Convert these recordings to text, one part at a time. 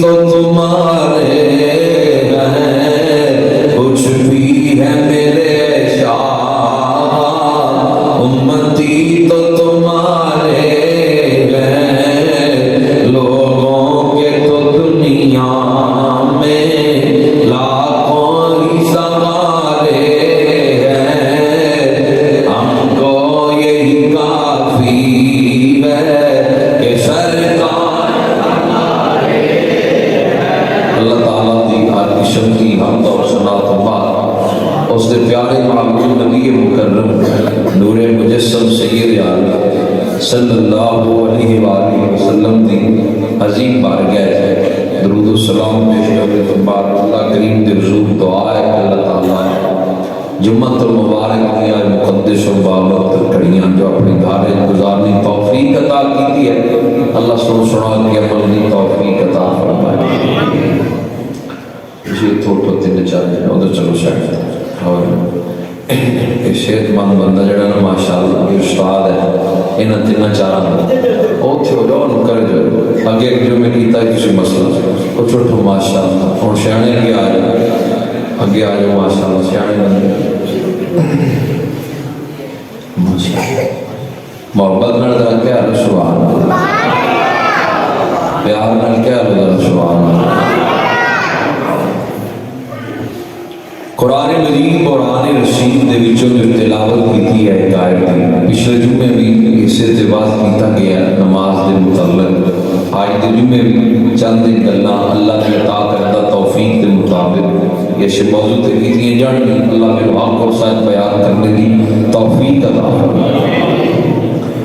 تو تمہارے ہیں کچھ بھی ہے میرے شاہ، امتی تو تمہارے ہیں، لوگوں کے تو دنیا میں لاکھوں ہی سوارے ہیں، ہم کو یہی کافی ہے کہ سرکار اللہ تعالیٰ دی ہر قسم کی حمد اور ثنا تو بعد اس دے پیارے معبود نبی مکرم نور مجسم سید عالم صلی اللہ علیہ وآلہ وسلم دی عظیم بارگاہ درود و سلام پیش کرتے تو بعد اللہ کریم دے حضور دعا ہے کہ اللہ تعالیٰ جمعۃ المبارک دیا مقدس و بابرکت کڑیاں جو اپنی دھارے گزارنی توفیق عطا کی ہے، اللہ سنا کے عمل کی توفیق عطا فرمائے۔ اسی تھوڑ تین چار دن ادھر چلو شاید اور صحت مند بندہ جڑا نا ماشاءاللہ یہ استاد ہے انہاں تین چار اوتھے ہو جاؤ کر جو اگے جو میں کیتا کسی مسئلہ وہ چھوٹو ماشاءاللہ ہن سیانے کے آ جاؤ اگے آ جاؤ ماشاءاللہ سیانے بندے محبت نال ذرا کیا سبحان اللہ، پیار نال کیا ذرا سبحان اللہ۔ قرآن مجید قرآن رشید دے وچوں جو تلاوت کی ہے ہدایت کی، پچھلے جمعے بھی اسے تے واضح کیتا گیا نماز دے متعلق، آج دے جمعے بھی چند گلاں اللہ نے عطا کردہ توفیق دے مطابق یہ موضوع تے کیتیاں جان اللہ نے حق اور سچ بیان کرنے کی توفیق عطا فرمائے۔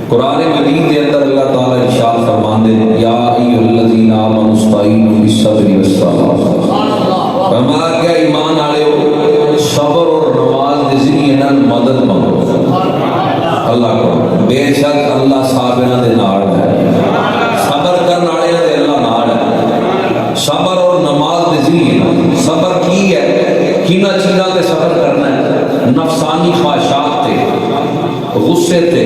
قرآن مجید کے اندر اللہ تعالیٰ ارشاد فرماندے یا ایھا الذین آمنوا استعینوا بالصبر والصلاۃ، فرمایا کہ ایمان والےو صبر اور نماز کے ذریعے نال مدد مانگو اللہ کو، بے شک اللہ صابراں دے نال ہے، صبر کرن والےاں دے اللہ نال ہے۔ صبر اور نماز کے ذریعے صبر کی ہے، کینہ چیزاں تے صبر کرنا ہے، نفسانی خواہشات تے غصے تے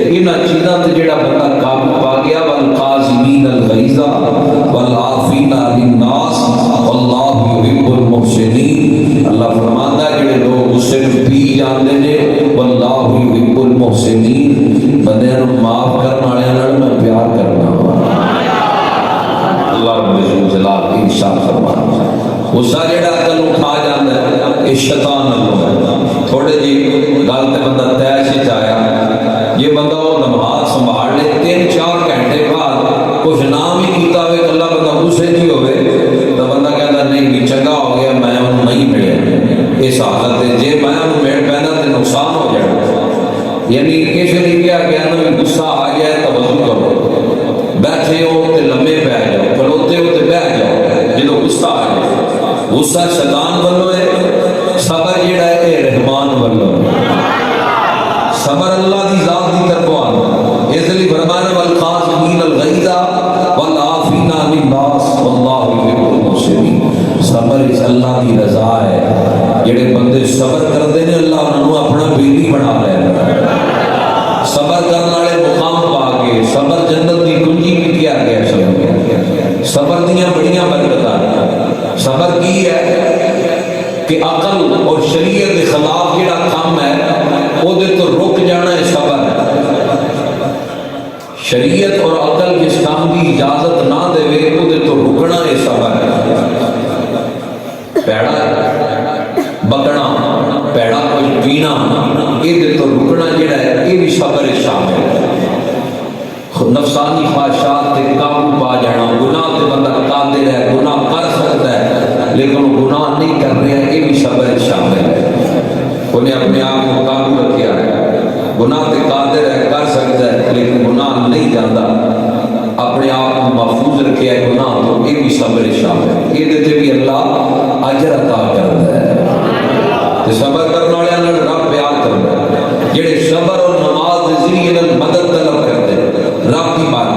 انہاں چیزاں تے جڑا بندہ قابو پا گیا، والقاظمین الغیظ والعافین عن الناس واللہ یحب المحسنین، اللہ فرماتا ہے جڑے لوگ غصے نوں پی جاندے نے واللہ یحب المحسنین، بندے نوں معاف کرن والےاں نال میں پیار کرنا اللہ رب العزت جلال کی ارشاد فرماتا ہے۔ غصہ جڑا عقل اٹھا جاندا ہے یہ شیطان نال ہے، تھوڑے جی گل تے بندہ تیش وچ آیا یہ بندہ وہ نماز سنبھال لے 3-4 گھنٹے بعد کچھ نام ہی کیتا ہوئے اللہ بندہ غصے جی ہوئے تو بندہ کہتا نہیں بھی چنگا ہو گیا میں انہوں نہیں ملے، اس حالت ہے جے میں انہوں مل پہنا تو نقصان ہو جائے، یعنی اس لیے کیا کہنا بھی غصہ آ جائے تو وضو کرو، بیٹھے ہو تو لمبے پہ جاؤ، کھلوتے ہو تو بیٹھ جاؤ، جدو غصہ آ جائے۔ غصہ شیطان والوں ہے، صبر جڑا ہے اے رحمان والوں ہے، صبر اللہ دی ذات دی طرف آنا، اس لیے فرمایا والقاظمین الغیظ والعافین عن الناس واللہ یحب المحسنین، صبر اس اللہ دی رضا ہے، جڑے بندے صبر کرتے ہیں اللہ انہوں اپنا بیلی بنا لینا، صبر کرنے والے مقام پا کے صبر جنت دی کنجی بھی کیا گیا صبر دیاں بڑیاں برکتاں۔ صبر کی ہے کہ عقل اور شریعت کے خلاف جڑا کام ہے وہ دے تو رک جانا ہے صبر ہے، شریعت اور عقل جس کام کی اجازت نہ دے وہ دے تو رکنا ہے صبر ہے۔ پیڑا بکنا پیڑا کچھ پینا یہ دے تو رکنا جڑا ہے یہ بھی صبر شامل ہے۔ نفسانی خواہشات تے قابو پا جانا، گناہ تے بندہ قادر ہے گناہ کر سکتا ہے لیکن گناہ نہیں کر رہا یہ بھی صبر شامل ہے، انہیں اپنے آپ کو قابو رکھیا ہے، گناہ تے قادر ہے کر سکتا ہے لیکن گناہ نہیں جاتا، اپنے آپ کو محفوظ رکھیا ہے گناہ تو یہ بھی صبر شامل ہے، یہ دیتے بھی اللہ اجر عطا کرتا ہے۔ تو صبر کرنے والے نال رب پیار کرتا ہے، جڑے صبر اور نماز کے ذریعے مدد طلب کرتے رب کی بات۔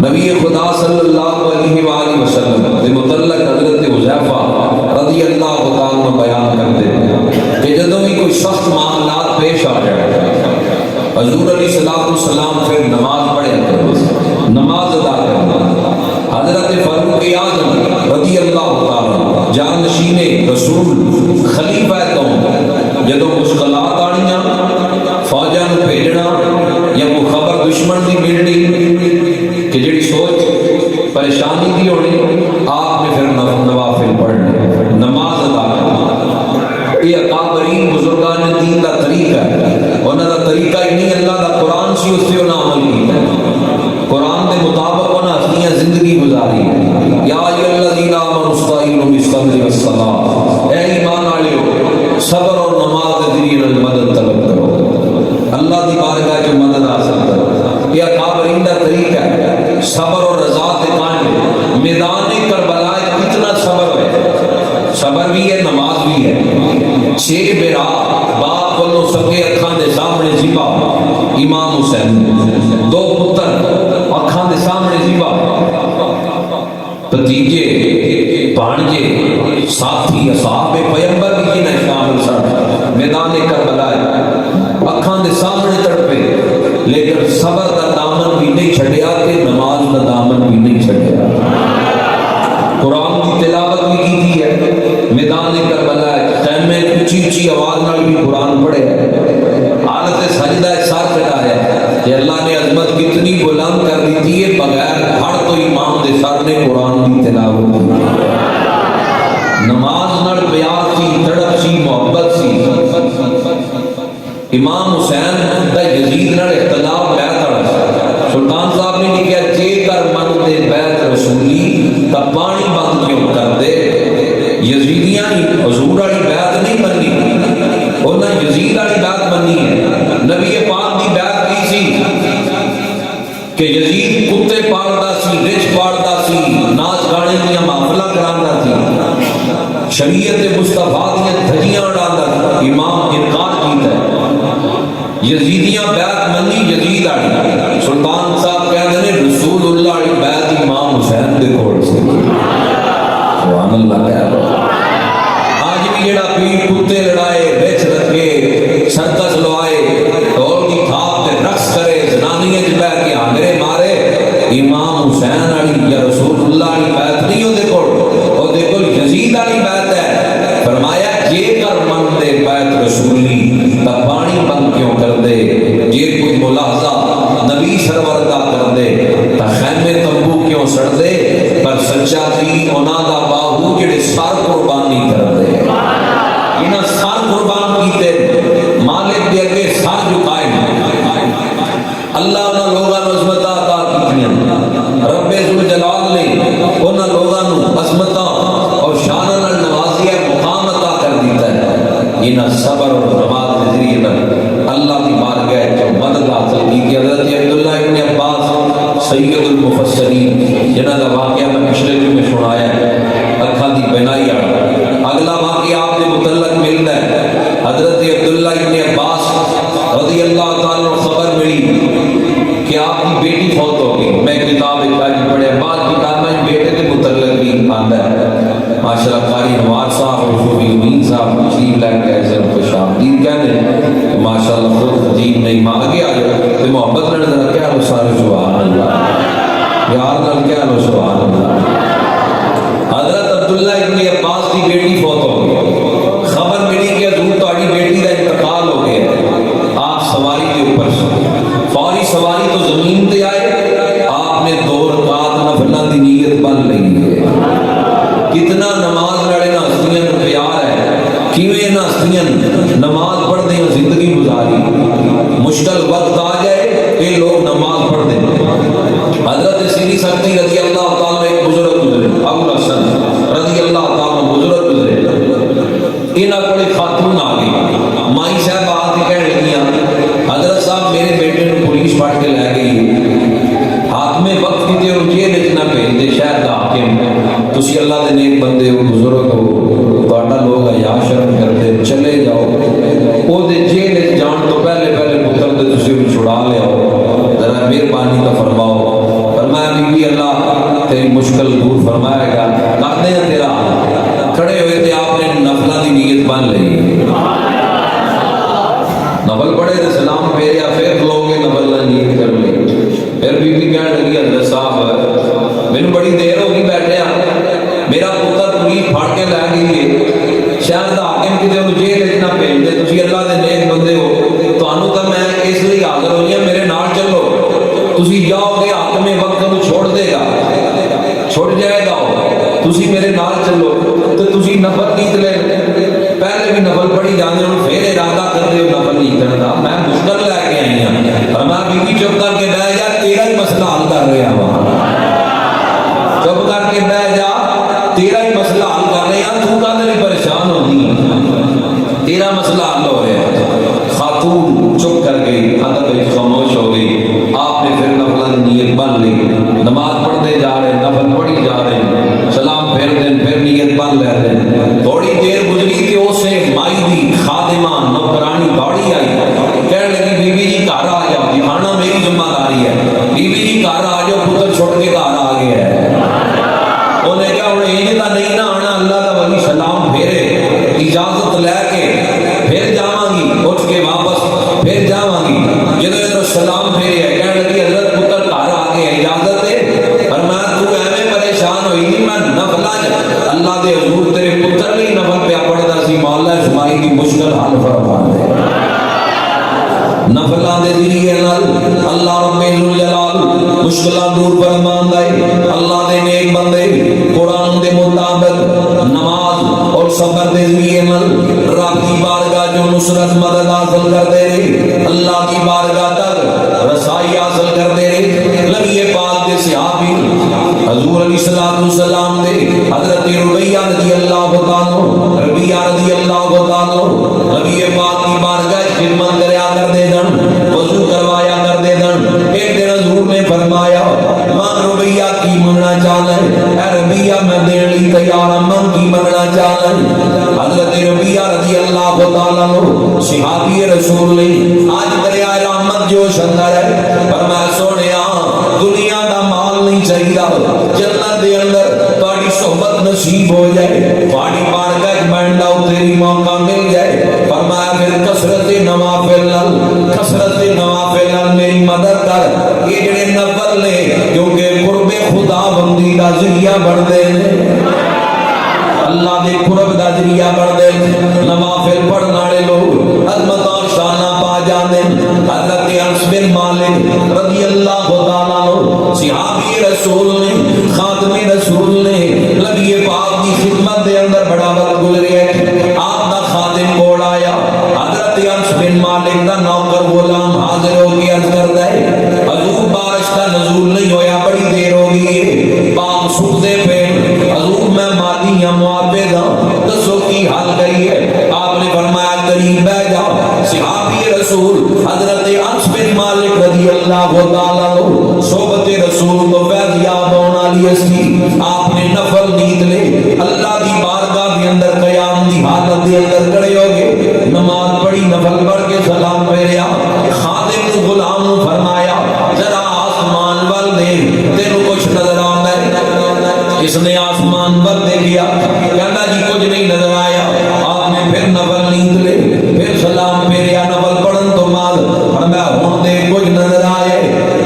نبی خدا صلی اللہ علیہ وآلہ وسلم کے متعلق حضرت حذیفہ رضی اللہ تعالیٰ عنہ بیان کرتے ہیں کہ جدوں بھی کوئی سخت معاملات پیش آ جائے حضور علیہ السلام پھر نماز پڑھے، نماز ادا کرنا۔ حضرت فاروق دی ہونی، آپ نے پھر نوافل پڑھنے، نماز ادا کرنی۔ یہ اکابرین بزرگان دین کا طریقہ ہے، انہاں دا طریقہ ہی نہیں، اللہ دا قرآن سی اس سے انہاں عمل کیتا ہے، قرآن کے مطابق انہاں اپنی زندگی گزاری ہے۔ یا ایھا الذین آمنوا استعینوا بالصبر والصلاۃ، اے ایمان والو صبر اور نماز کے ذریعے مدد طلب کرو، اللہ دی بارگاہ جو مدد حاصل کرو۔ یہ اکابرین کا طریقہ ہے، صبر اور رضا کے قائم۔ میدان کربلا کتنا صبر ہے، صبر بھی ہے، نماز بھی ہے۔ 6 بیرا باپ کو سکے اکھاں دے سامنے ذبح، امام حسین 2 پتر اکھاں دے سامنے ذبح، بھتیجے بھانجے ساتھی اصحاب پیغمبر بھی جنہیں شامل سن میدان کربلا اکھاں دے سامنے تڑپے، لیکن صبر دا دامن بھی نہیں چھڑیا کہ نماز دا دامن بھی نہیں چھڑیا۔ قرآن کی تلاوت بھی کی تھی ہے میدان کربلا، خیمے اونچی اونچی آواز نال بھی قرآن پڑھے، حالت سجدہ سر چڑھایا کہ اللہ نے عظمت کتنی بلند کر دی تھی، بغیر پھڑ تو امام دے سر نے قرآن کی تلاوت کی۔ نماز نال پیار سی، تڑپ سی، محبت سی۔ امام حسین دا یزید نال اختلاف بیعت والا، سلطان صاحب نے لکھا جے کر من دے بیعت رسولی تا پانی بند کیوں کر دے۔ یزیدیاں حضور والی بیعت نہیں منی، انہاں یزید والی بیعت منی ہے۔ نبی پاک دی بیعت کی سی کہ یزید کتے پالدا سی، رچ پالدا سی، ناچ گانے دیاں محفلاں کراندا سی، شریعت مصطفیٰ دیاں دھجیاں اڑاندا سی، امام انکار کیتا ہے۔ یزیدیاں بیعت منی یزید والی، سلطان صاحب کہتے ہیں رسول اللہ والی بیعت امام حسین دے کول سی۔ سبحان اللہ کہہ رہا آج بھی جڑا پیر کتے لڑائے، رچ رکھے، سرکس لوائے، ڈھول کی تھاپ تے رقص کرے، زنانیاں وچ بیٹھ کے آنگرے مارے، امام حسین والی یا رسول اللہ والی بیعت نہیں او دے کول، او دے کول یزید والی بیعت ہے۔ فرمایا جے کر من دے بیعت رسولی تا پانی بند کیوں کر دے، جے کوئی ملاحظہ نبی سرور دا کر دے تا خیمے تمبو کیوں سڑ دے، پر سچا دین انہاں دا باہو جڑے سر قربانی کر دے، انہاں سر قربان کیتے، مالک دے اگے سر جھکائے، اللہ انہاں لوگاں نوں عظمتاں عطا کیتیاں، رب ذوالجلال نے انہاں لوگاں نوں عظمتاں اور شاناں نال نوازیا، مقام عطا کر دیتا ہے۔ انہاں صبر اور نماز کے ذریعے اللہ کی بارگاہ جو مدد حاصل کی کہ حضرت عبداللہ ابن عباس سید المفسرین جنہاں دا واقعہ میں پچھلے جمعے سنایا ہے، اکھاں دی بینائی والا۔ اگلا واقعہ آپ کے متعلق ملتا ہے، حضرت عبداللہ ابن عباس رضی اللہ تعالیٰ عنہ خبر ملی کہ آپ کی بیٹی فوت ہو گئی۔ میں کتاب پڑھے، بعض کتابیں بیٹے کے متعلق بھی آتا ہے۔ ماشاءاللہ قاری نوار صاحب اور صوفی امین صاحب تشریف لے کے ایسے خوش آمدید کہنے ماشاءاللہ خود جیب نہیں مانگ گیا تو محبت نے ذرا کیا لو سارے سبحان اللہ، یار نال کیا لو سبحان اللہ۔ حضرت عبداللہ ابن عباس کی بیٹی فوت ہو گئی، خبر ملی کہ حضور تہاڈی بیٹی کا انتقال ہو گیا۔ آپ سواری کے اوپر سے فوری سواری تو زمین تے آئے، آپ نے 2 رکعت نفل دی نیت بن لی ہے۔ کتنا نماز لڑے نا ہستیاں نو پیار ہے، کیویں نا ہستیاں نماز پڑھ دیں زندگی گزاری، مشکل وقت آ جائے یہ لوگ نماز پڑھ دیں۔ حضرت سیدی سکتی رضی اللہ تعالیٰ ایک بزرگ گزرے، ابو الحسن رضی اللہ تعالیٰ بزرگ گزرے، انہاں کول ایک خاتون آ گئی، مائی صاحب آ کے کہنے لگیاں حضرت صاحب میرے بیٹے نو پولیس پھڑ کے لے گئی، حاکم وقت کی تے جیل وچ نہ بھیج دے، شہر دا حاکم تسی اللہ دے نیک بندے ہو، بزرگ ہو، تہاڈا لوگ حیا شرم کرتے، چلے جاؤ، او دے جیل وچ جان تو پہلے پتر دے تسی چھڑا لے آؤ، ذرا مہربانی کا فرماؤ۔ فرمایا بی بی اللہ تیری مشکل دور فرمائے گا، کرتے ہیں تیرا۔ کھڑے ہوئے تھے آپ نے نفلہ دی نیت بن لی، نفل پڑھے تو سلام پھیریا، پھر لوگے نفل دی نیت کر لی۔ پھر بی بی کہنے لگی حضرت صاحب مینوں بڑی دیر ہو گئی بیٹھیا، میرا پتر پولیس پھڑ کے لے گئی ہے، شہر دا حاکم کتے نوں جیل وچ نہ بھیج دے، تسی اللہ دے نیک بندے ہو، تانوں تے میں اس لیے حاضر ہوئی ہوں، میرے نال چلو، تسی جاؤ گے حاکم وقت نوں چھوڑ دے گا، چھوڑ جائے جائے گا تسی میرے نال چلو تو تسی نفل نیت لے پہلے بھی نفل پڑھی جانے ہوں پھر ارادہ کرتے ہو نفل نیتن دا میں مشکل لے کے آئی ہوں اور میں بی بی چپ کر کے بہ جا تیرا ہی مسئلہ حل کر رہا ہوں چپ کر کے بہ جا تیرا ہی مسئلہ حل کر رہے ہیں تو کہتے بھی پریشان ہوتی تیرا مسئلہ حل ہو رہا ہے خاتون چپ کر گئی ادب ایک خاموش ہو گئی آپ نے پھر نفل نیت بن لی نماز پڑھتے جا رہے نفل پڑھی جا رہے سلام پھر دیں پھر نیت بن لے دیں تھوڑی دیر گزری کہ اسے مائی دی خادمہ نوکرانی دوڑی آئی کہنے لگی بی بی جی گھر آ جاؤ جی کھانا میری ذمہ داری ہے بی بی جی گھر آ جاؤ پتر چھوڑ کے گھر آ گیا ہے انہیں کہا انہیں یہ تو نہیں نہ آنا اللہ کا ولی سلام پھیرے اجازت لے کے پھر جاواں گی اٹھ کے واپس پھر جاواں گی جدو ادھر سلام پھیرے ہے کہنے لگی حضرت پتر گھر آ گیا اجازت ہے اور میں تو ایویں پریشان ہوئی نہیں میں نفلا اللہ دے حضور تیرے پتر نہیں نفل پہ پڑھتا سی مولا اسماعیل کی مشکل حل فرما دے نفلان دے ذریعے نال اللہ رب الجلال مشکلات دور فرماندا ہے اللہ دے نیک بندے قرآن دے مطابق نماز اور صبر دے ذریعے نال رب کی بارگاہ جو نصرت مدد حاصل کرتے رہے اللہ کی بارگاہ تک رسائی حاصل کرتے رہے نبی پاک دے صحابی حضور علیہ السلام دے حضرت ربیہ رضی اللہ تعالی ربیہ رضی اللہ تعالی نبی پاک کی بارگاہ خدمت کریا کرتے دن وضو کروایا کرتے دن ایک دن حضور نے فرمایا ماں ربیہ کی منگنا چاہتا ہے اے ربیہ میں دین لی تیار من کی منگنا چاہتا ہے حضرت ربیہ رضی اللہ تعالی صحابی رسول نے آج دریا رحمت جو شندر ہے فرمایا سونیا دنیا دا مال نہیں چاہیے جنت دے اندر تہاڈی صحبت نصیب ہو جائے تہاڈی بارگاہ بینڈا تیری موقع مل جائے فرمایا پھر کثرت نوافل میری مدد کر یہ جڑے نفل نے کیونکہ قرب خدا بندی دا ذریعہ بڑھتے ہیں اللہ دے قرب دا ذریعہ بڑھتے ہیں نوافل پڑھنے والے لوگ عظمت اور شانہ پا جاندے حضرت انس بن مالک رضی اللہ تعالیٰ عنہ صحابی رسول نے خاتم رسول نے نبی پاک کی خدمت دے اندر بڑا وقت گزریا ہے آپ دا خادم کوڑ آیا حضرت انس بن مالک دا نوکر غلام حاضر ہو کے عرض کرتا ہے حضور بارش کا نزول نہیں ہویا بڑی دیر ہو گئی ہے پاک سکتے پہ حضور میں مالی یا معابد ہوں دسو کی حال کری ہے آپ نے فرمایا قریب بہ جاؤ صحابی رسول حضرت انس بن مالک رضی اللہ تعالیٰ عنہ صحبت رسول کو فیضیاب ہونا لیسی آپ نے نفل نیت لے اللہ دی بارگاہ کے اندر قیام دی حالت دے اندر کھڑے ہو گئے نماز پڑھی نفل پڑھ کے سلام پھیریا خادم غلام نے فرمایا ذرا آسمان وال دیکھ تینوں کچھ نظر آتا ہے اس نے آسمان پر دیکھیا کہنا جی کچھ نہیں نظر آیا آپ نے پھر نفل نیت لے پھر سلام پھیریا نفل پڑھن تو بعد فرمایا ہن دے کچھ نظر آئے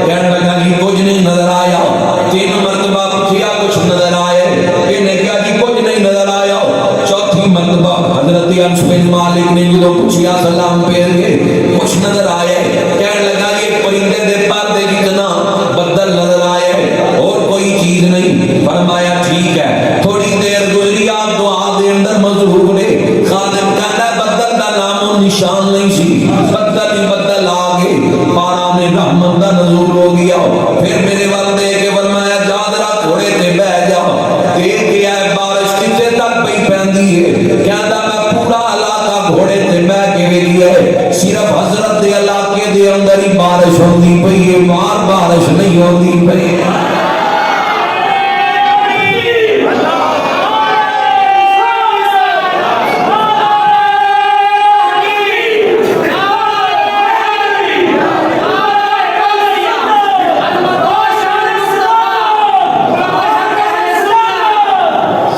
کہنے لگا جی کچھ نہیں نظر آیا تین مرتبہ پوچھیا کچھ نظر آئے کہنے کیا جی کچھ نہیں نظر آیا چوتھی مرتبہ حضرت انس بن مالک نے جو پوچھیا سلام پھیر کے کچھ نظر آئے کہنے لگا یہ پرندے دے پردے جتنا بدل نظر آئے اور کوئی چیز نہیں فرمایا ٹھیک ہے تھوڑی دیر گزری آپ دعا دے اندر مضروب نے خادم کہتا ہے بدل دا نام و نشان نہیں سی بدل ہی بدل آگے پارا میں رحمت دا نزول ہو گیا پھر میرے والدے کے فرمایا جادرہ تھوڑے تے بہ جاؤ دیکھ کے آئے بارش کتے تک پئی پہندی ہے کہتا میں پورا علاقہ گھوڑے تے بہ کے گئی ہے صرف حضرت دے علاقے دے اندر ہی بارش ہوتی پئی ہے باہر بارش نہیں ہوتی پئی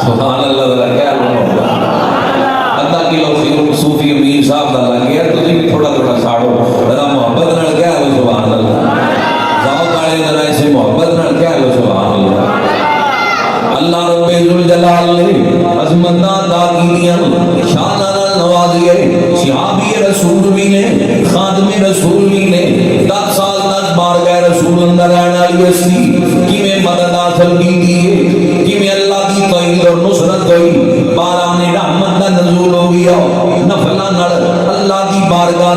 سبحان اللہ ذرا کیا اللہ کی لوگ صوفی امیر صاحب دا لگ گیا تو بھی تھوڑا تھوڑا ساڑو ذرا محبت نال کیا لو سبحان اللہ ذوق والے ذرا ایسے محبت نال کیا لو سبحان اللہ اللہ رب الجلال نے عظمتاں عطا کیتیاں شاناں نال نوازے صحابی رسول بھی نے خادم رسول بھی نے 10 سال تک بارگاہ رسول اندر رہن والی اسی کیویں مدد حاصل کی ہے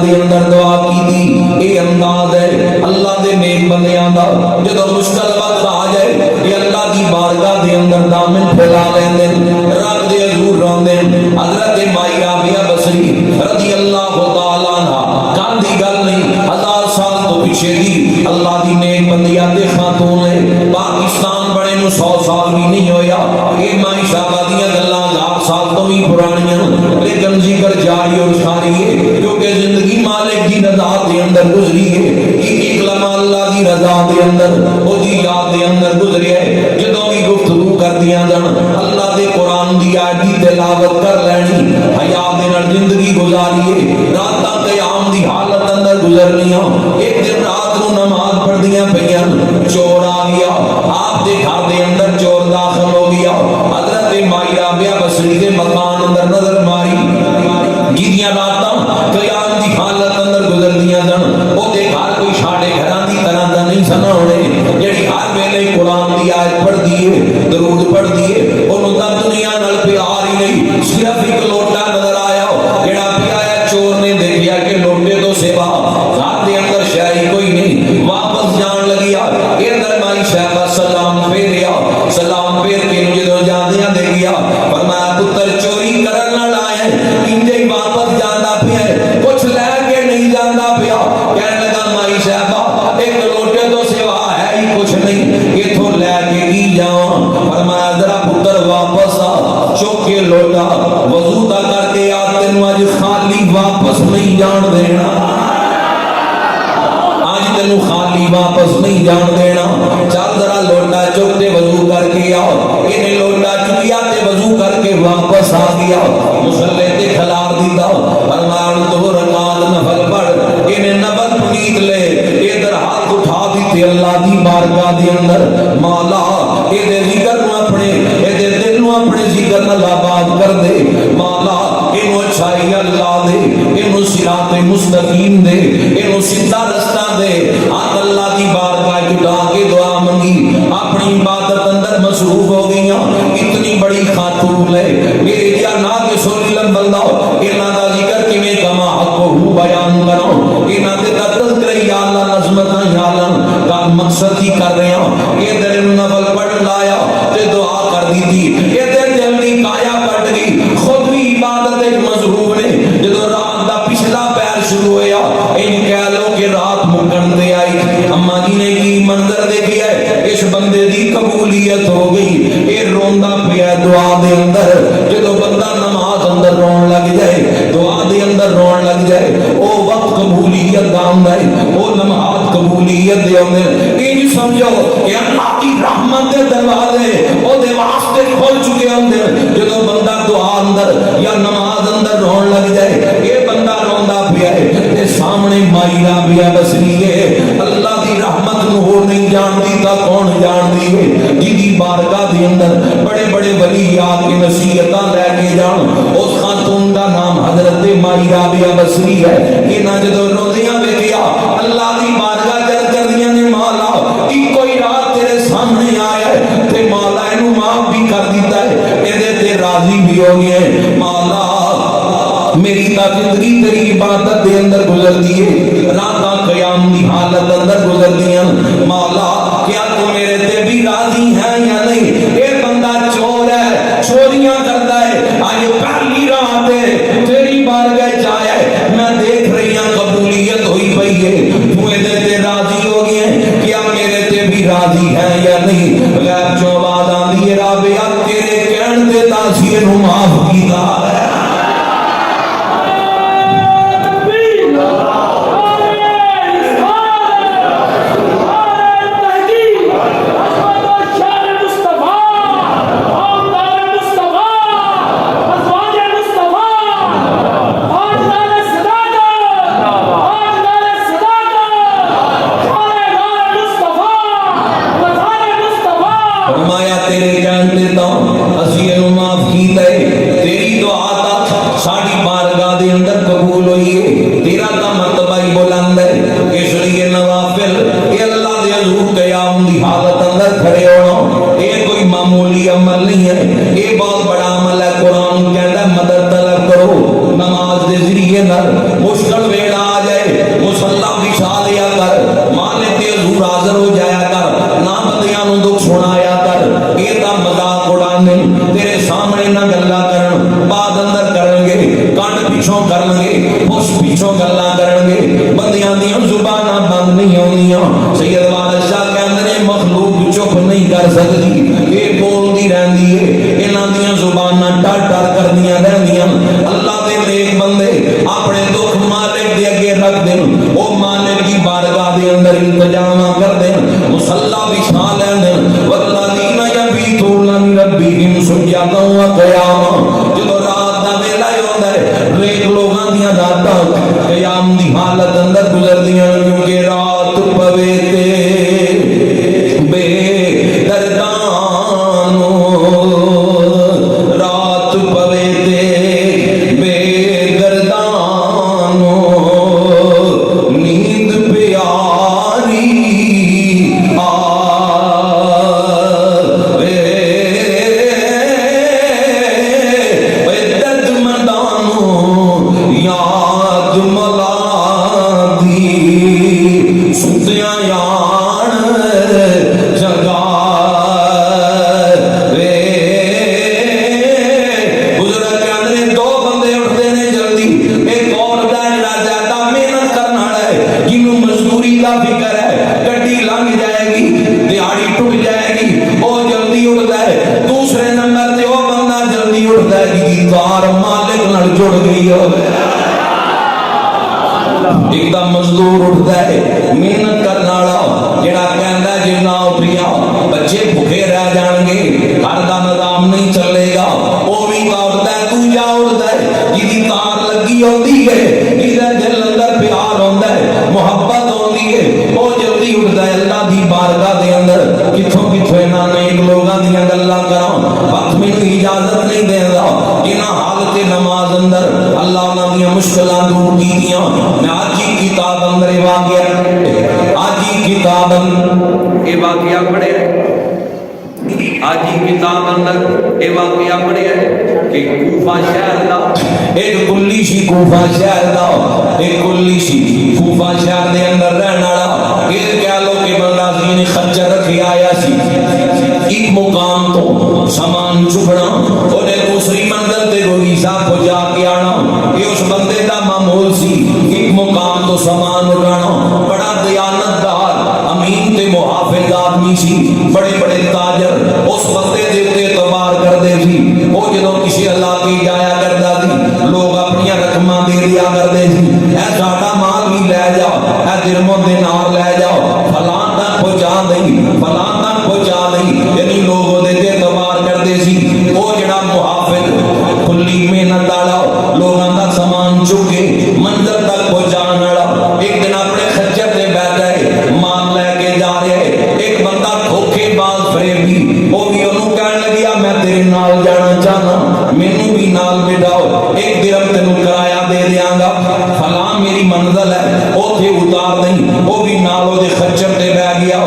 دے اندر دعا کی تھی. اے انداز ہے اللہ دے نیک بندیاں دا. جدو مشکل وقت آ جائے یہ اللہ دی بارگاہ دے اندر دامن پھیلا لیندے رب دے حضور روندے. حضرت مائی رابعہ بصری رضی اللہ تعالیٰ عنہ کان دی گل نہیں 1000 سال تو پیچھے دی اللہ دی نیک بندیاں دے خاتون نے پاکستان بڑے نو 100 سال بھی نہیں ہویا. اے مائی صاحبہ دیاں گلاں 1000 سال تو بھی پرانیاں لیکن ذکر جاری اور ساری ہے کیونکہ زندگی مالک دی رضا دے اندر گزری ہے. ایک لمحہ اللہ دی رضا دے اندر او دی یاد دے اندر گزرے ہے. جدوں بھی گفتگو کردیاں جان اللہ دے قرآن دی آیت دی تلاوت کر لینی حیا دے نال زندگی گزاریے راتاں قیام دی حالت اندر گزرنیاں. ایک دن رات نو نماز پڑھدیاں پیاں چور آ گیا آپ دے گھر دے اندر چور داخل ہو گیا. حضرت مائی رابعہ بصری دے مکان اندر نظر ماری جیدیاں راتاں قیام دی حالت اندر گزردیاں جان او دے گھر کوئی ساڈے گھراں دی طرح دا نہیں سنا ہونے جڑی ہر ویلے قرآن دی آیت پڑھ دیے درود پڑھ دیے انہوں دا دنیا نال پیار ہی نہیں. صرف ایک لوٹا نظر آیا جڑا پیا چور نے دیکھیا کہ لوٹے تو سوا گھر دے اندر شے کوئی نہیں واپس جان لگیا. ادھر مائی صاحبہ سلام پھیریا سلام پھیر کے جدوں جاندیاں دیکھیا فرمایا پتر چوری کرن نال آیا انجے ہی واپس جاندا پیا کچھ لے کے نہیں جاندا پیا. کہنے لگا مائی صاحبہ ایک لوٹے تو سوا ہے ہی کچھ نہیں ایتھوں لے کے کی جاواں. فرمایا ذرا پتر واپس آ چوک کے لوٹا وضو دا کر کے آ تینوں اج خالی واپس نہیں جان دینا. آج تینوں خالی واپس نہیں جان دینا. چل ذرا لوٹا چوک تے وضو کر کے آ. انہیں لوٹا چکیا تے وضو کر کے واپس آ گیا مصلی تے کھلار دیتا. فرمایا 2 رکعت نفل پڑھ. انہیں نفل پنیت لے ادھر ہاتھ اٹھا دیتے اللہ دی بارگاہ دے اندر مولا اے دے ذکر نو اپنے اے دے دل نو اپنے ذکر نال آباد کر دے. مولا اینو اچھائی اللہ دے اینو صراط مستقیم دے اینو سیدھا رستہ دے. ہاتھ اللہ دی بارگاہ اٹھا کے دعا منگی اپنی عبادت اندر مصروف ہو گئیاں. اتنی بڑی خاتون ہے میرے دیا نا کے سوری لم بندہ انہاں دا ذکر کیویں کما حق ہو بیان کرو انہاں دے تذکرہ یا اللہ نظمتاں یا اللہ کا مقصد ہی کر رہے ہیں. یہ دل نفل پڑھ لایا تے دعا کر دی تھی یہ دل دی کایا پٹ گئی خود بھی عبادت ایک مضروب نے. جدو رات دا پچھلا پیر شروع ہویا ان کہہ لو کہ رات مکن دے آئی. اماں جی نے کی منظر دیکھیا ہے اس بندے دی قبولیت ہو گئی. اے روندا پیا دعا دے اندر. جدو بندہ نماز اندر رون لگ جائے دعا دے اندر رون لگ جائے او وقت قبولیت دا ہوندا ہے او نماز قبولیت دے ہوندے. یہ سمجھو کہ اللہ کی رحمت دے دروازے او دے واسطے کھل چکے ہوندے. جدو بندہ دعا اندر یا نماز اندر رون لگ جائے یہ بندہ روندا پیا ہے تے سامنے مائی رابعہ بصری ہے. اللہ دی رحمت نو ہو نہیں جاندی تا کون جاندی ہے جی دی بارگاہ دے اندر بڑے بڑے ولی آ کے نصیحتاں لے کے جان. اس خاتون دا نام حضرت مائی رابعہ بصری ہے. انہاں جدو روزیاں ویکھیا اللہ دی بارگاہ چل کردیاں نے مولا کوئی رات تیرے سامنے آیا ہے تے مولا اینو معاف بھی کر دیتا ہے اے تے راضی بھی ہو گئے. مولا میری تا زندگی تیری عبادت دے اندر گزر دیے راتاں قیام دی حالت اندر گزر دیاں. مولا کیا تو میرے تے بھی راضی ہے یا نہیں. اے بندہ چور ہے چوریاں کرتا ہے آج پہلی رات ہے تیری بارگاہ چایا ہے میں دیکھ رہی ہوں قبولیت ہوئی پئی ہے تو اے تے راضی ہو گئے کیا میرے تے بھی راضی ہے یا نہیں. غیب جو آواز آندی ہے رابعہ تیرے کہن تے تاثیر نو معاف کیتا ہے. مشکل ویلا ڈر ڈر کردیاں رہندیاں اللہ دے نیک بندے اپنے دکھ مالک دے اگے رکھ دین او مالک دی بارگاہ دے اندر انتظام کر دین مصلا بچھا لین دین والذین یبیتون لربہم سجدا وقیاما جدو رات دا ویلا ہوندا ہے نیک لوگاں دیاں راتاں قیام دی حالت اندر گزردیاں کیونکہ رات پوے تے بے دردانو رات پوے تے بے دردانو نیند پیاری آوے بے درد مندانو یاد ملا دی ستیاں یان جگا جڑ گئی ہو ایک دم مزدور اٹھتا ہے محنت کرنا والا جڑا کہندا جے نہ اٹھیا بچے بھوکے رہ جان گے گھر دا نظام نہیں چلے گا او بھی اٹھتا ہے تو جا اٹھتا ہے جدی تار لگی ہوندی ہے جدے دل اندر پیار ہوندا ہے محبت ہوندی ہے او جلدی اٹھتا ہے اللہ دی بارگاہ دے اندر کتھوں کتھوں انہاں نے ایک لوگاں دیاں گلاں کراں وقت مینوں اجازت نہیں دیندا انہاں حالت نماز اندر اللہ انہاں دی مشکلاں دور کیتیاں میں آج ہی کتاب اندر کتاب اے واقعہ پڑھے آج ہی کتاب اندر اے واقعہ پڑھے کہ کوفہ شہر دا ایک کلی سی کوفہ شہر دا ایک کلی سی کوفہ شہر دے اندر رہن والا یہ کہہ لو کہ بندہ زین خنجر رکھی آیا سی ایک مقام تو سامان چکنا انہیں دوسری منزل تے گویسا پہنچا کے آنا یہ اس بندے دا معمول سی ایک مقام تو سامان اٹھانا بڑا دیانتدار امین تے محافظ آدمی سی بڑے بڑے تاجر اس بندے دے تے اعتبار کردے سی وہ جدوں کسی اللہ کی جایا کردا سی لوگ اپنی رقماں دے دیا کردے سی اے ساڈا مال بھی لے جا اے درموں دے نال لے جاؤ فلاں تک پہنچا دیں فلاں تک پہنچا دیں یعنی لوگ دے تے اعتبار کردے سی وہ جڑا محافظ کھلی محنت والا لوگاں دا سامان چک کے منزل تک پہنچان والا ایک دن اپنے خچر تے بیٹھا ہے مال لے کے جا رہے ایک بندہ دھوکے باز فریبی وہ بھی انہوں کہنے لگیا میں تیرے نال جانا چاہنا مینوں بھی نال بٹھاؤ ایک درم تینوں کرایہ دے دیاں گا فلاں میری منزل ہے اوتھے اتار دیں وہ بھی نال دے خچر تے بیٹھ گیا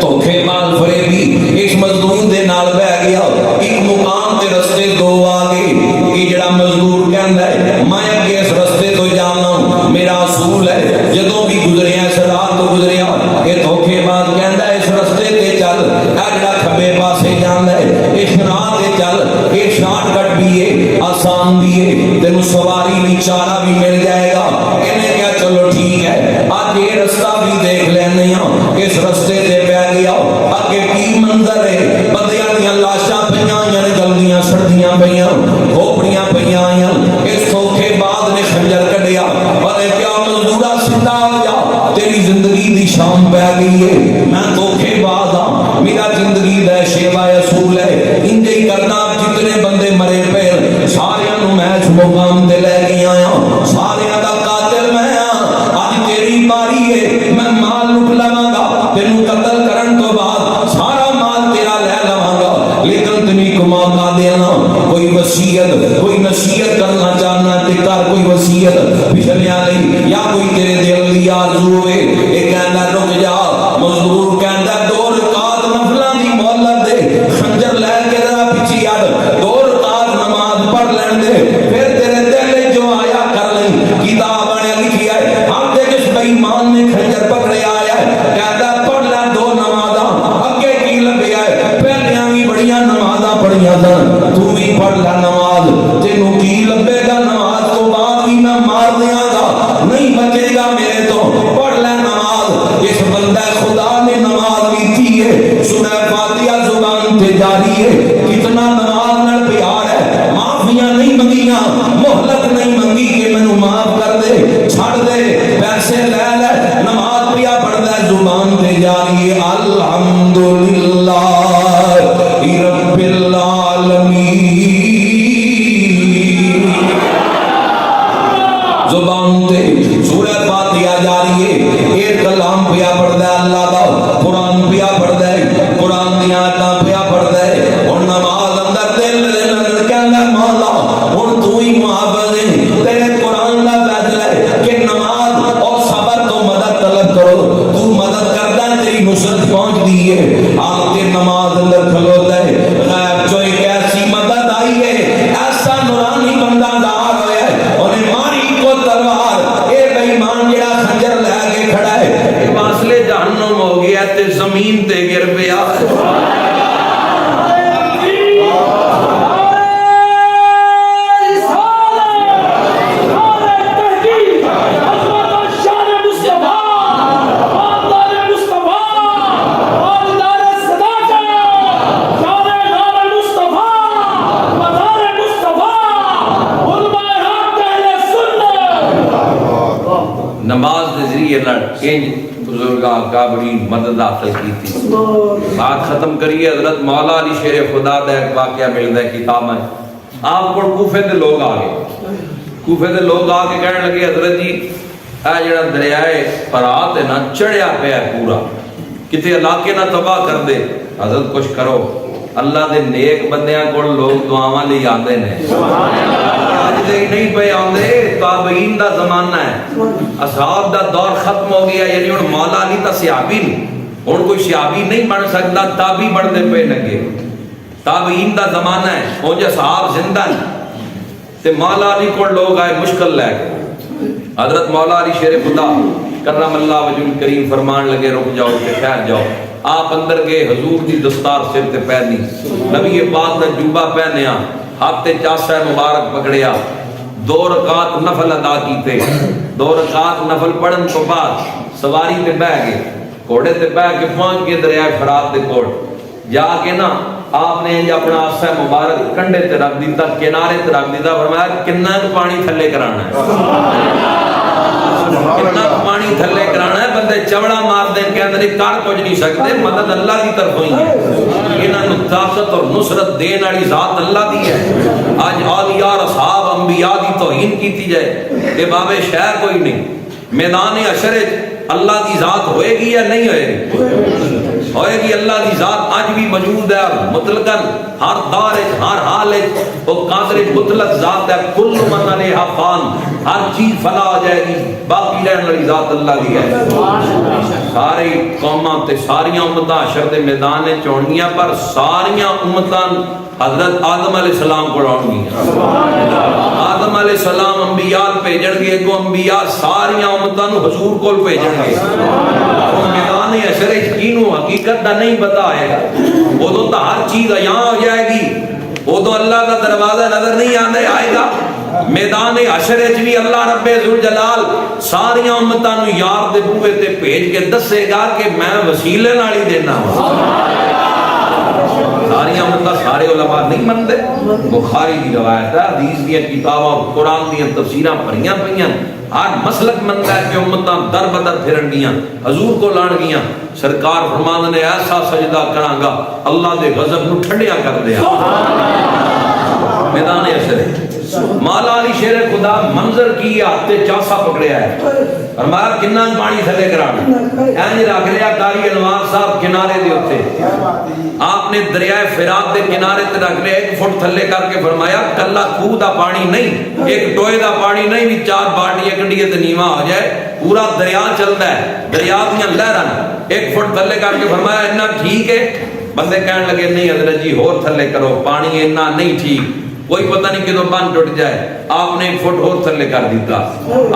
دھوکے باز فریبی اس مزدور دے نال بیٹھ گیا ایک مقام تے رستے دو آگے یہ جڑا مزدور کہندا ہے میں اگے اس رستے تو جانا میرا اصول ہے جدوں بھی گزریا اس رات تو گزریا یہ دھوکے باز کہندا ہے اس رستے تے چل اے جڑا کھبے پاسے جاندا ہے اس راہ تے چل یہ شارٹ کٹ بھی ہے آسان بھی ہے تینوں سواری بھی چارہ بھی مل جائے گا انہیں کیا چلو ٹھیک ہے آج یہ رستہ بھی دیکھ لینے ہاں اس رستے تے پہ گیا اگے کی منظر ہے بندیاں دیاں لاشاں پیاں یعنی جلدیاں سڑدیاں پیاں کھوپڑیاں پیاں اس دھوکے باز نے خنجر کڈیا اور کیا مزدورا سیدھا ہو جا تیری زندگی دی شام پہ گئی ہے میں دھوکے باز ہاں میرا زندگی دا شیوا اصول ہے انجے ہی کرنا جتنے بندے مرے پیر ساریاں نو میں اس مقام تے لے کے آیا ساریاں دا قاتل میں ہاں اج تیری باری ہے میں مال لٹ لواں گا تینوں قتل کرن تو بعد سارا مال تیرا لے لواں گا لیکن تنی کو موقع دینا کوئی وصیت کوئی نصیحت کرنا چاہنا تے کر کوئی وصیت پچھلیا نہیں یا کوئی تیرے دل دی آرزو ہے اے کہندا رک جا مزدور کہندا دو رکعت نفلاں دی مہلت دے خنجر لے کے ذرا پیچھے ہٹ دو رکعت نماز پڑھ لین دے پھر تیرے دل جو آیا کر لیں کتاب نے لکھی ہے ہم تے جس بے ایمان نے خنجر پکڑے آیا ہے کہندا پڑھ لے دو نمازاں اگے کی لگیا ہے پہلیاں بھی بڑیاں نمازاں پڑھیاں سن تو بھی پڑھ لے نماز تینوں کی لبے گا نماز تو بعد بھی میں مار دیاں گا نہیں بچے گا میرے تو پڑھ لے طریقے بزرگاں کا بڑی مدد حاصل کی تھی. بات ختم کریے. حضرت مولا علی شیر خدا دا ایک واقعہ ملتا ہے کتاب میں. آپ کو کوفے دے لوگ آ گئے. کوفے دے لوگ آ کے کہنے لگے حضرت جی اے جڑا دریائے فرات ہے نا چڑھیا پیا پورا, کتے علاقے نہ تباہ کر دے. حضرت کچھ کرو. اللہ دے نیک بندیاں کو لوگ دعاواں لے آندے نے. آج دے نہیں پہ آندے. تابعین دا زمانہ ہے, اصحاب دا دور ختم ہو گیا. یعنی ہن مولا علی تا صحابی نہیں, ہن کوئی صحابی نہیں بن سکتا, تابعی بنتے پہ لگے. تابعین دا زمانہ ہے, وہ جو صحاب زندہ تے مولا علی کو لوگ آئے مشکل لے گئے. حضرت مولا علی شیر خدا کرم اللہ وجہ کریم فرمان لگے رک جاؤ کہ خیر جاؤ. آپ اندر گئے, حضور دی دستار سر تے پہنی, نبی پاک دا جوبہ پہنیا, ہاتھ تے چاسا مبارک پکڑیا, 2 رکعت نفل ادا کیتے. 2 رکعت نفل پڑھن تو بعد سواری تے بہ گئے, گھوڑے تے بہ کے پہنچ کے دریائے فرات دے کوڑ جا کے نا آپ نے اپنا آسا مبارک کنڈے تے رکھ دیتا, کنارے تے رکھ دیتا. فرمایا کنا پانی تھلے کرانا ہے, کتنا پانی تھلے کرانا ہے. بندے چوڑا مار دیں کہ اندر کار کچھ نہیں سکتے, مدد اللہ کی طرف ہوئی ہے. انہوں طاقت اور نصرت دین والی ذات اللہ دی ہے. آج اولیاء اور اصحاب انبیاء دی توہین کیتی جائے کہ بابے شہر کوئی نہیں. میدان حشر اللہ کی ذات ہوئے گی یا نہیں ہوئے گی؟ ہوئے گی. اللہ کی ذات آج بھی موجود ہے, مطلقاً ہر دور ہر حال وہ قادر مطلق ذات ہے. کل من علیہا فان, ہر چیز فنا ہو جائے گی, باقی رہنے والی ذات اللہ کی ہے. ساری قوماں تے ساریاں امتاں حشر دے میدان چونیاں پر ساریاں امتاں حضرت آدم علیہ السلام کو آن گی. آدم علیہ السلام انبیاء بھیجن گے, کو انبیاء ساریاں امتاں حضور کو بھیجن گے. میدان حشر یقین و حقیقت دا نہیں بتائے گا, ادو تو ہر چیز یہاں ہو جائے گی. ادو اللہ کا دروازہ نظر نہیں آنے آئے گا. میدان حشر بھی اللہ رب ذوالجلال ساریاں امتاں نو یار دے بوئے تے بھیج کے دسے گا کہ میں وسیلے نال ہی دینا ہوں. ساریاں امتاں سارے علماء نہیں منتے. بخاری کی روایت ہے, حدیث دی کتاباں قرآن دی تفسیراں پڑھیاں پئیاں. ہر مسلک منتا ہے کہ امتاں در بدر پھرن گیاں, حضور کو لان گیاں. سرکار فرماندے نے ایسا سجدہ کراں گا اللہ دے غضب نو ٹھنڈیا کر دیا. میدان حشر مولا علی شیر خدا منظر کی ہاتھ چاسا پکڑیا ہے. فرمایا کنا پانی تھلے کرانا, اینج رکھ لیا قاری انوار صاحب کنارے دے اوتے. آپ نے دریائے فرات دے کنارے تے رکھ لیا, 1 فٹ تھلے کر کے فرمایا کلا خوہ دا پانی نہیں, ایک ٹوئے دا پانی نہیں, بھی 4 بالٹیاں کنڈیے تے نیواں ہو جائے, پورا دریا چلتا ہے, دریا دیاں لہراں. 1 فٹ تھلے کر کے فرمایا اتنا ٹھیک ہے. بندے کہنے لگے نہیں حضرت جی اور تھلے کرو, پانی اتنا نہیں ٹھیک, کوئی پتہ نہیں کدو بند ٹوٹ جائے. آپ نے 1 فٹ اور تھلے کر دیتا.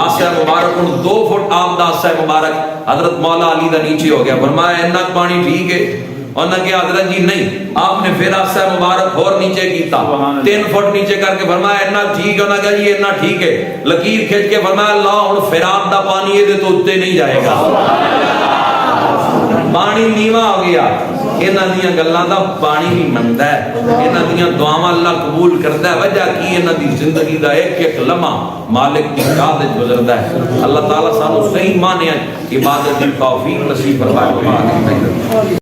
آسا مبارک 2 فٹ آپ دا آسا مبارک حضرت مولا علی دا نیچے ہو گیا. فرمایا اتنا پانی ٹھیک ہے؟ اور نہ کہ حضرت جی نہیں. آپ نے پھر آسا مبارک اور نیچے کیتا, 3 فٹ نیچے کر کے فرمایا اتنا ٹھیک ہے؟ نہ کہ جی اتنا ٹھیک ہے. لکیر کھینچ کے فرمایا اللہ ہن فرات دا پانی یہ تو اتنے نہیں جائے گا, پانی نیواں ہو گیا. انہاں دیاں گلاں دا پانی بھی مندا ہے, انہاں دیاں دعاواں اللہ قبول کردا ہے. وجہ کی انہاں دی زندگی دا ایک ایک لمحہ مالک کی یاد وچ گزردا ہے. اللہ تعالیٰ سانو صحیح معنی عبادت دی توفیق نصیب فرمائے.